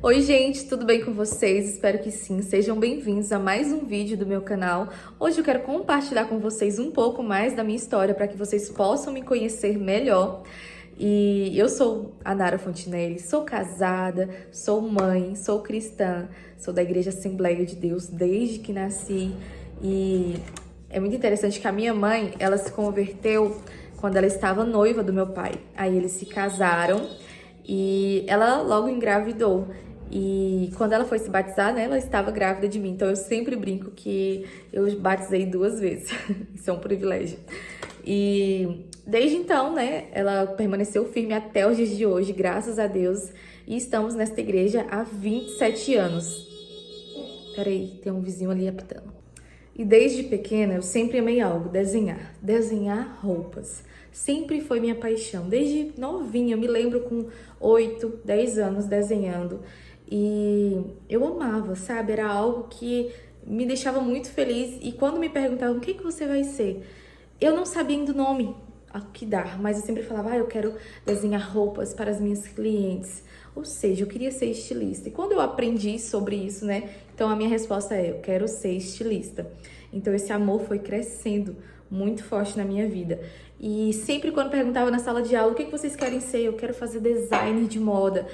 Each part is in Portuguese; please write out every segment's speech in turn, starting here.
Oi gente, tudo bem com vocês? Espero que sim. Sejam bem-vindos a mais um vídeo do meu canal. Hoje eu quero compartilhar com vocês um pouco mais da minha história para que vocês possam me conhecer melhor. E eu sou a Nara Fontinelli, sou casada, sou mãe, sou cristã, sou da Igreja Assembleia de Deus desde que nasci. E é muito interessante que a minha mãe, ela se converteu quando ela estava noiva do meu pai. Aí eles se casaram e ela logo engravidou. E quando ela foi se batizar, né, ela estava grávida de mim. Então eu sempre brinco que eu batizei 2 vezes. Isso é um privilégio. E desde então, né, ela permaneceu firme até os dias de hoje, graças a Deus. E estamos nesta igreja há 27 anos. Peraí, tem um vizinho ali apitando. E desde pequena eu sempre amei algo, desenhar roupas. Sempre foi minha paixão. Desde novinha, eu me lembro com 8, 10 anos desenhando. E eu amava, sabe? Era algo que me deixava muito feliz. E quando me perguntavam o que você vai ser, eu não sabia ainda o nome a que dar, mas eu sempre falava, eu quero desenhar roupas para as minhas clientes. Ou seja, eu queria ser estilista. E quando eu aprendi sobre isso, né? Então a minha resposta é, eu quero ser estilista. Então esse amor foi crescendo muito forte na minha vida. E sempre quando perguntava na sala de aula, o que vocês querem ser? Eu quero fazer design de moda.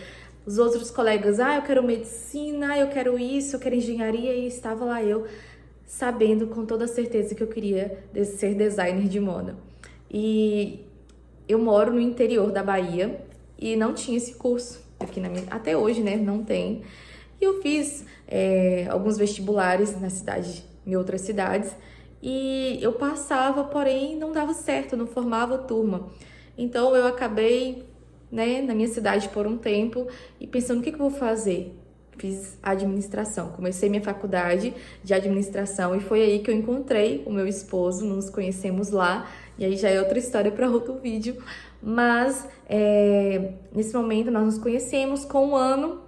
Os outros colegas, eu quero medicina, eu quero isso, eu quero engenharia. E estava lá eu, sabendo com toda certeza que eu queria ser designer de moda. E eu moro no interior da Bahia e não tinha esse curso aqui até hoje, né? Não tem. E eu fiz alguns vestibulares na cidade, em outras cidades, e eu passava, porém não dava certo, não formava turma. Então eu acabei, né, na minha cidade por um tempo e pensando o que eu vou fazer. Fiz administração, comecei minha faculdade de administração e foi aí que eu encontrei o meu esposo, nos conhecemos lá, e aí já é outra história para outro vídeo, mas nesse momento nós nos conhecemos com um ano,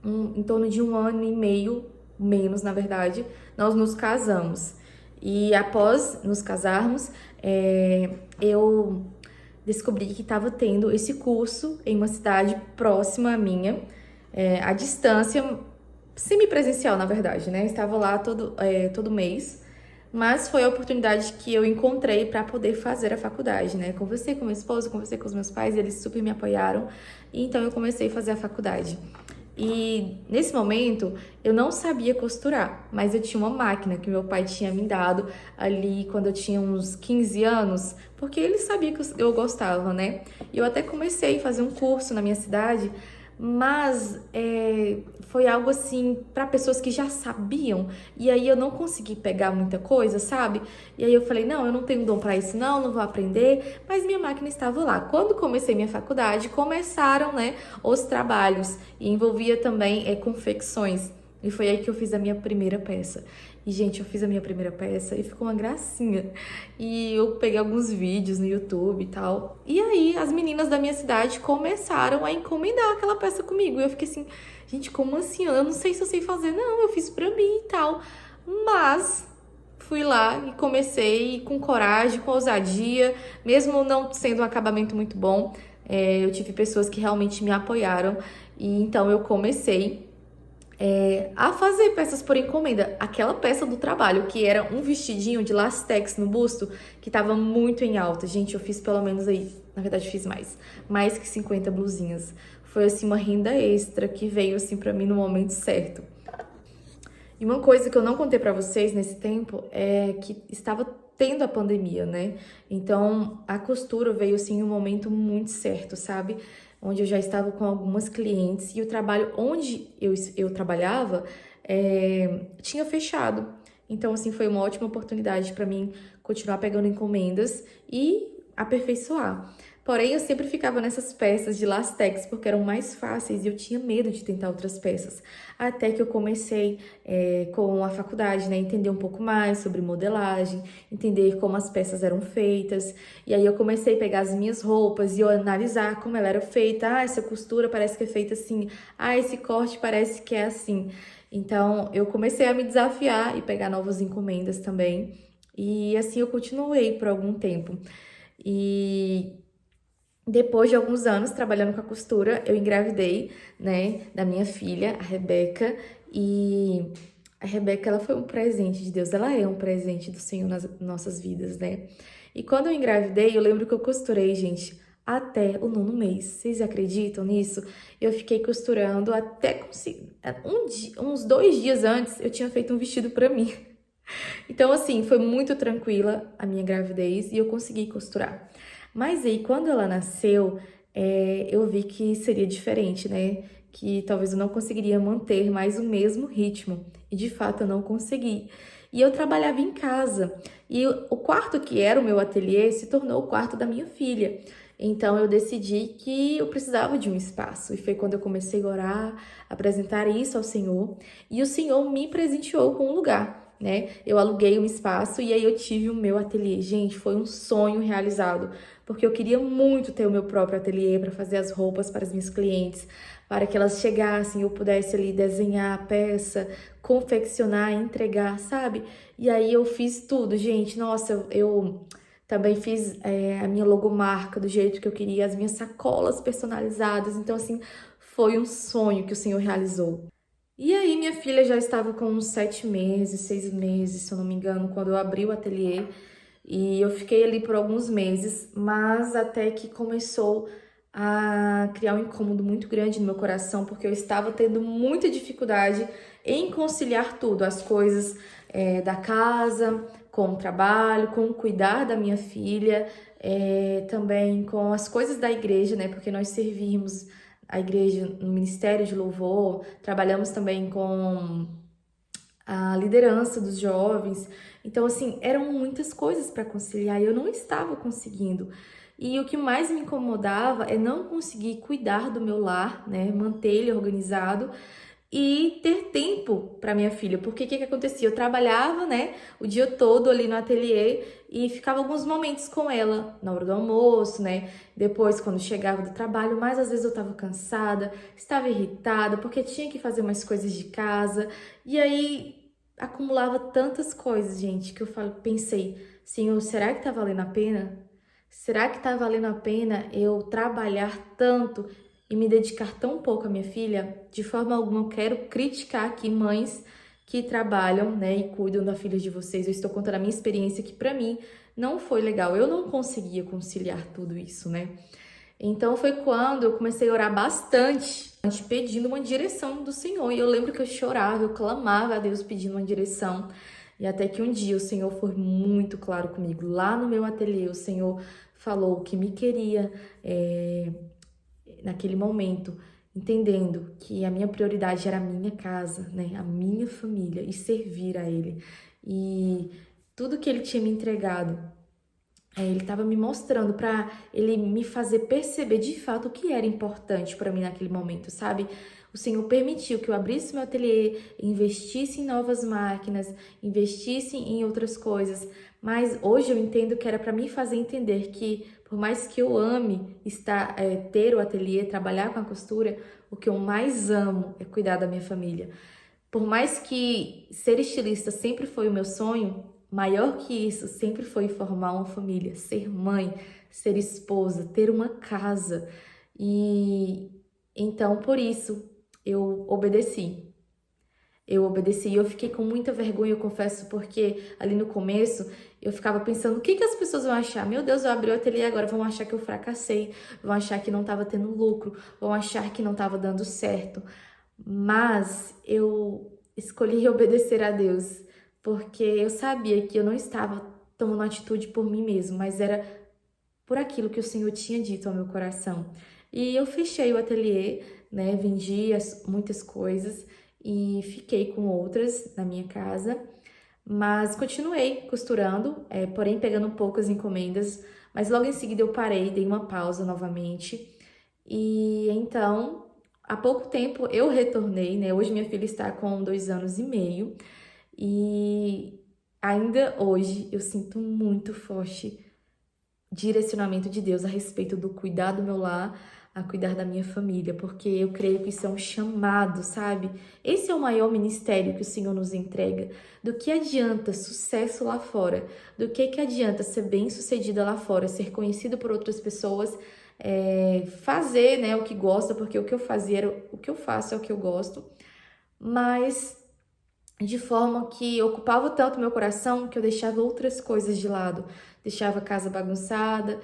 em torno de 1 ano e meio, menos na verdade, nós nos casamos. E após nos casarmos, eu descobri que estava tendo esse curso em uma cidade próxima à minha, à distância, semipresencial, na verdade, né? Eu estava lá todo mês, mas foi a oportunidade que eu encontrei para poder fazer a faculdade, né? Conversei com meu esposo, conversei com os meus pais, eles super me apoiaram, e então eu comecei a fazer a faculdade. E nesse momento eu não sabia costurar, mas eu tinha uma máquina que meu pai tinha me dado ali quando eu tinha uns 15 anos, porque ele sabia que eu gostava, né? E eu até comecei a fazer um curso na minha cidade, mas foi algo assim para pessoas que já sabiam, e aí eu não consegui pegar muita coisa, sabe? E aí eu falei, não, eu não tenho dom para isso não vou aprender, mas minha máquina estava lá. Quando comecei minha faculdade, começaram, né, os trabalhos, e envolvia também confecções. E foi aí que eu fiz a minha primeira peça. E, gente, eu fiz a minha primeira peça e ficou uma gracinha. E eu peguei alguns vídeos no YouTube e tal. E aí, as meninas da minha cidade começaram a encomendar aquela peça comigo. E eu fiquei assim, gente, como assim? Eu não sei se eu sei fazer. Não, eu fiz pra mim e tal. Mas fui lá e comecei com coragem, com ousadia, mesmo não sendo um acabamento muito bom. Eu tive pessoas que realmente me apoiaram. E então eu comecei a fazer peças por encomenda. Aquela peça do trabalho, que era um vestidinho de lastex no busto, que tava muito em alta. Gente, eu fiz pelo menos aí, na verdade fiz mais que 50 blusinhas. Foi assim uma renda extra que veio assim pra mim no momento certo. E uma coisa que eu não contei pra vocês nesse tempo é que estava tendo a pandemia, né? Então a costura veio assim em um momento muito certo, sabe? Onde eu já estava com algumas clientes e o trabalho onde eu trabalhava tinha fechado. Então, assim, foi uma ótima oportunidade para mim continuar pegando encomendas e aperfeiçoar. Porém, eu sempre ficava nessas peças de lastex porque eram mais fáceis e eu tinha medo de tentar outras peças. Até que eu comecei com a faculdade, né, entender um pouco mais sobre modelagem, entender como as peças eram feitas. E aí eu comecei a pegar as minhas roupas e eu analisar como ela era feita. Essa costura parece que é feita assim. Esse corte parece que é assim. Então, eu comecei a me desafiar e pegar novas encomendas também. E assim eu continuei por algum tempo. E Depois de alguns anos trabalhando com a costura, eu engravidei, né, da minha filha, a Rebeca, e a Rebeca, ela foi um presente de Deus, ela é um presente do Senhor nas nossas vidas, né? E quando eu engravidei, eu lembro que eu costurei, gente, até o 9º mês. Vocês acreditam nisso? Eu fiquei costurando até uns 2 dias antes, eu tinha feito um vestido pra mim. Então, assim, foi muito tranquila a minha gravidez e eu consegui costurar. Mas aí, quando ela nasceu, eu vi que seria diferente, né? Que talvez eu não conseguiria manter mais o mesmo ritmo. E de fato eu não consegui. E eu trabalhava em casa. E o quarto que era o meu ateliê se tornou o quarto da minha filha. Então eu decidi que eu precisava de um espaço. E foi quando eu comecei a orar, apresentar isso ao Senhor. E o Senhor me presenteou com um lugar, né? Eu aluguei um espaço e aí eu tive o meu ateliê. Gente, foi um sonho realizado, porque eu queria muito ter o meu próprio ateliê para fazer as roupas para as minhas clientes, para que elas chegassem e eu pudesse ali desenhar a peça, confeccionar, entregar, sabe? E aí eu fiz tudo, gente. Nossa, eu também fiz a minha logomarca do jeito que eu queria, as minhas sacolas personalizadas. Então, assim, foi um sonho que o Senhor realizou. E aí, minha filha já estava com uns 7 meses, 6 meses, se eu não me engano, quando eu abri o ateliê. E eu fiquei ali por alguns meses, mas até que começou a criar um incômodo muito grande no meu coração, porque eu estava tendo muita dificuldade em conciliar tudo, as coisas da casa, com o trabalho, com cuidar da minha filha, também com as coisas da igreja, né? Porque nós servimos a igreja no Ministério de Louvor, trabalhamos também com a liderança dos jovens. Então, assim, eram muitas coisas para conciliar e eu não estava conseguindo. E o que mais me incomodava é não conseguir cuidar do meu lar, né, manter ele organizado e ter tempo para minha filha. Porque o que acontecia? Eu trabalhava, né, o dia todo ali no ateliê e ficava alguns momentos com ela na hora do almoço, né? Depois, quando chegava do trabalho, mas às vezes eu estava cansada, estava irritada porque tinha que fazer umas coisas de casa. E aí acumulava tantas coisas, gente, que eu pensei, Senhor, será que tá valendo a pena? Será que tá valendo a pena eu trabalhar tanto e me dedicar tão pouco à minha filha? De forma alguma, eu quero criticar aqui mães que trabalham, né, e cuidam da filha de vocês. Eu estou contando a minha experiência que para mim não foi legal. Eu não conseguia conciliar tudo isso, né? Então foi quando eu comecei a orar bastante, pedindo uma direção do Senhor. E eu lembro que eu chorava, eu clamava a Deus pedindo uma direção. E até que um dia o Senhor foi muito claro comigo. Lá no meu ateliê, o Senhor falou o que me queria naquele momento, entendendo que a minha prioridade era a minha casa, né? A minha família e servir a Ele. E tudo que Ele tinha me entregado ele estava me mostrando para ele me fazer perceber de fato o que era importante para mim naquele momento, sabe? O Senhor permitiu que eu abrisse meu ateliê, investisse em novas máquinas, investisse em outras coisas, mas hoje eu entendo que era para me fazer entender que por mais que eu ame ter o ateliê, trabalhar com a costura, o que eu mais amo é cuidar da minha família. Por mais que ser estilista sempre foi o meu sonho, maior que isso sempre foi formar uma família, ser mãe, ser esposa, ter uma casa. E então, por isso, eu obedeci. Eu obedeci e eu fiquei com muita vergonha, eu confesso, porque ali no começo eu ficava pensando, o que que as pessoas vão achar? Meu Deus, eu abri o ateliê agora, vão achar que eu fracassei, vão achar que não estava tendo lucro, vão achar que não estava dando certo. Mas eu escolhi obedecer a Deus, porque eu sabia que eu não estava tomando atitude por mim mesmo, mas era por aquilo que o Senhor tinha dito ao meu coração. E eu fechei o ateliê, né? Vendi muitas coisas e fiquei com outras na minha casa, mas continuei costurando, porém pegando poucas encomendas, mas logo em seguida eu parei, dei uma pausa novamente. E então, há pouco tempo eu retornei, né? Hoje minha filha está com 2 anos e meio e ainda hoje eu sinto muito forte direcionamento de Deus a respeito do cuidar do meu lar, a cuidar da minha família, porque eu creio que isso é um chamado, sabe? Esse é o maior ministério que o Senhor nos entrega. Do que adianta sucesso lá fora? Do que adianta ser bem-sucedida lá fora, ser conhecido por outras pessoas fazer, né, o que gosta, porque o que eu fazia era o que eu faço, é o que eu gosto, mas de forma que ocupava tanto meu coração que eu deixava outras coisas de lado. Deixava a casa bagunçada,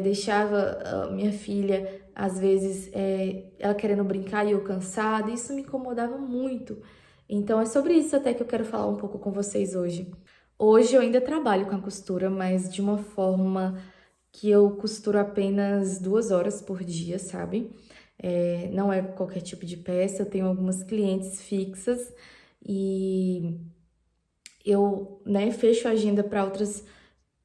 deixava minha filha, às vezes, ela querendo brincar e eu cansada. Isso me incomodava muito. Então, é sobre isso até que eu quero falar um pouco com vocês hoje. Hoje eu ainda trabalho com a costura, mas de uma forma que eu costuro apenas 2 horas por dia, sabe? Não é qualquer tipo de peça, eu tenho algumas clientes fixas e eu, né, fecho a agenda para outras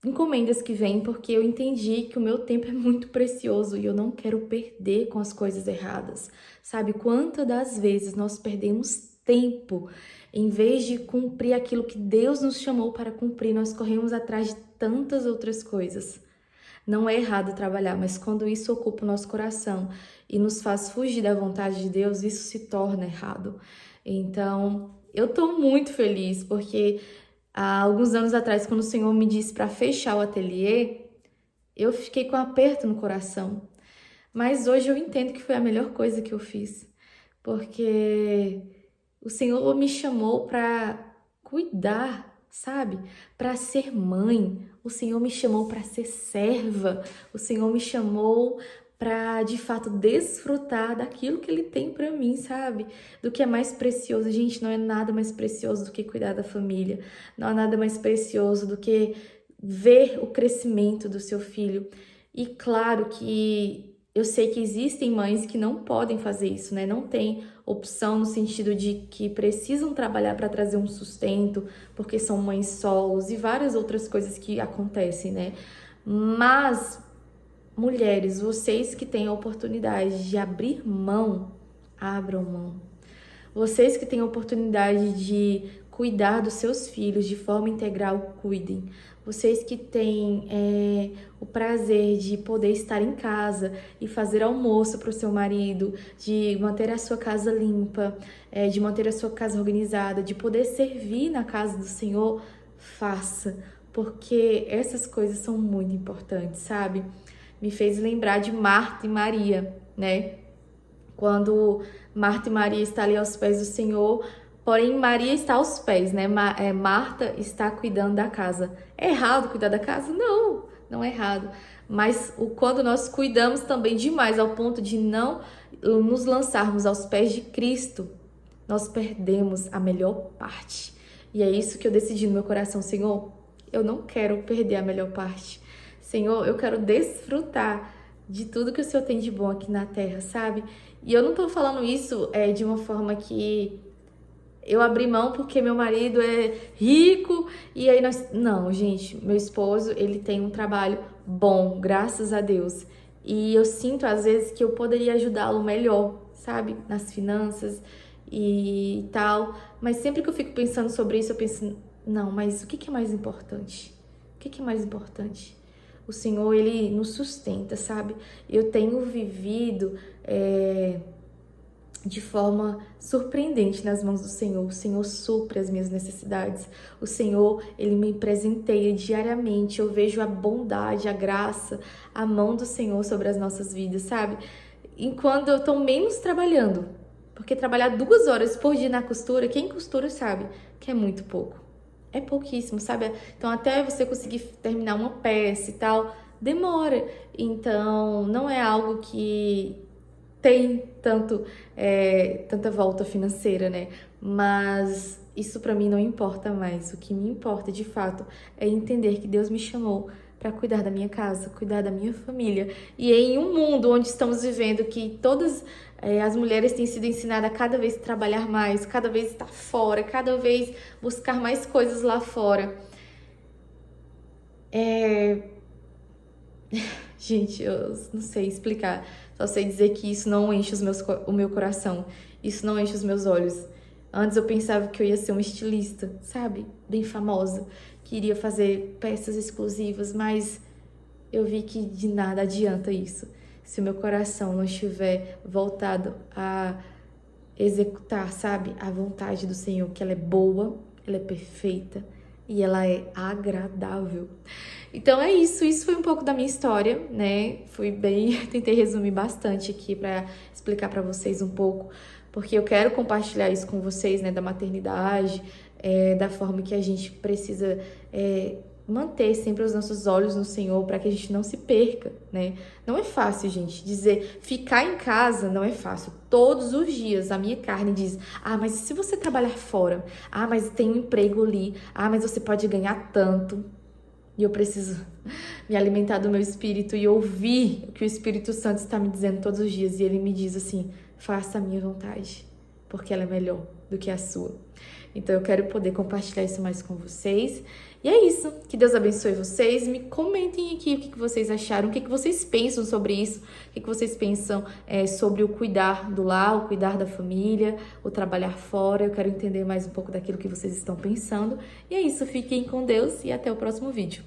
encomendas que vêm, porque eu entendi que o meu tempo é muito precioso e eu não quero perder com as coisas erradas, sabe? Quantas das vezes nós perdemos tempo em vez de cumprir aquilo que Deus nos chamou para cumprir, nós corremos atrás de tantas outras coisas. Não é errado trabalhar, mas quando isso ocupa o nosso coração e nos faz fugir da vontade de Deus, isso se torna errado. Então, eu tô muito feliz porque há alguns anos atrás, quando o Senhor me disse para fechar o ateliê, eu fiquei com um aperto no coração. Mas hoje eu entendo que foi a melhor coisa que eu fiz, porque o Senhor me chamou para cuidar, sabe? Para ser mãe. O Senhor me chamou para ser serva. O Senhor me chamou para de fato desfrutar daquilo que Ele tem para mim, sabe? Do que é mais precioso. Gente, não é nada mais precioso do que cuidar da família. Não é nada mais precioso do que ver o crescimento do seu filho. E claro que eu sei que existem mães que não podem fazer isso, né? Não tem opção no sentido de que precisam trabalhar para trazer um sustento, porque são mães solos e várias outras coisas que acontecem, né? Mas, mulheres, vocês que têm a oportunidade de abrir mão, abram mão. Vocês que têm a oportunidade de cuidar dos seus filhos de forma integral, cuidem. Vocês que têm o prazer de poder estar em casa e fazer almoço para o seu marido, de manter a sua casa limpa, de manter a sua casa organizada, de poder servir na casa do Senhor, faça, porque essas coisas são muito importantes, sabe? Me fez lembrar de Marta e Maria, né? Quando Marta e Maria estão ali aos pés do Senhor, porém Maria está aos pés, né? Marta está cuidando da casa. É errado cuidar da casa? Não, não é errado. Mas quando nós cuidamos também demais ao ponto de não nos lançarmos aos pés de Cristo, nós perdemos a melhor parte. E é isso que eu decidi no meu coração, Senhor, eu não quero perder a melhor parte. Senhor, eu quero desfrutar de tudo que o Senhor tem de bom aqui na terra, sabe? E eu não tô falando isso de uma forma que eu abri mão porque meu marido é rico e aí nós... Não, gente, meu esposo, ele tem um trabalho bom, graças a Deus. E eu sinto, às vezes, que eu poderia ajudá-lo melhor, sabe? Nas finanças e tal. Mas sempre que eu fico pensando sobre isso, eu penso, não, mas o que é mais importante? O que é mais importante? O Senhor, Ele nos sustenta, sabe? Eu tenho vivido de forma surpreendente nas mãos do Senhor. O Senhor supre as minhas necessidades. O Senhor, Ele me presenteia diariamente. Eu vejo a bondade, a graça, a mão do Senhor sobre as nossas vidas, sabe? Enquanto eu tô menos trabalhando. Porque trabalhar 2 horas por dia na costura, quem costura sabe que é muito pouco. É pouquíssimo, sabe? Então, até você conseguir terminar uma peça e tal, demora. Então, não é algo que tem tanta volta financeira, né? Mas isso pra mim não importa mais. O que me importa, de fato, é entender que Deus me chamou para cuidar da minha casa, cuidar da minha família. E em um mundo onde estamos vivendo que todas as mulheres têm sido ensinadas a cada vez trabalhar mais, cada vez estar fora, cada vez buscar mais coisas lá fora. Gente, eu não sei explicar. Só sei dizer que isso não enche o meu coração. Isso não enche os meus olhos. Antes eu pensava que eu ia ser uma estilista, sabe? Bem famosa. Que iria fazer peças exclusivas, mas eu vi que de nada adianta isso. Se o meu coração não estiver voltado a executar, sabe? A vontade do Senhor, que ela é boa, ela é perfeita, e ela é agradável. Então é isso foi um pouco da minha história, né? Tentei resumir bastante aqui para explicar para vocês um pouco, porque eu quero compartilhar isso com vocês, né, da maternidade, da forma que a gente precisa manter sempre os nossos olhos no Senhor para que a gente não se perca, né? Não é fácil, gente, ficar em casa não é fácil. Todos os dias a minha carne diz: ah, mas e se você trabalhar fora? Ah, mas tem um emprego ali. Ah, mas você pode ganhar tanto. E eu preciso me alimentar do meu espírito e ouvir o que o Espírito Santo está me dizendo todos os dias. E ele me diz assim: faça a minha vontade, porque ela é melhor do que a sua. Então eu quero poder compartilhar isso mais com vocês. E é isso. Que Deus abençoe vocês. Me comentem aqui o que vocês acharam, o que vocês pensam sobre isso, o que vocês pensam sobre o cuidar do lar, o cuidar da família, o trabalhar fora. Eu quero entender mais um pouco daquilo que vocês estão pensando. E é isso. Fiquem com Deus e até o próximo vídeo.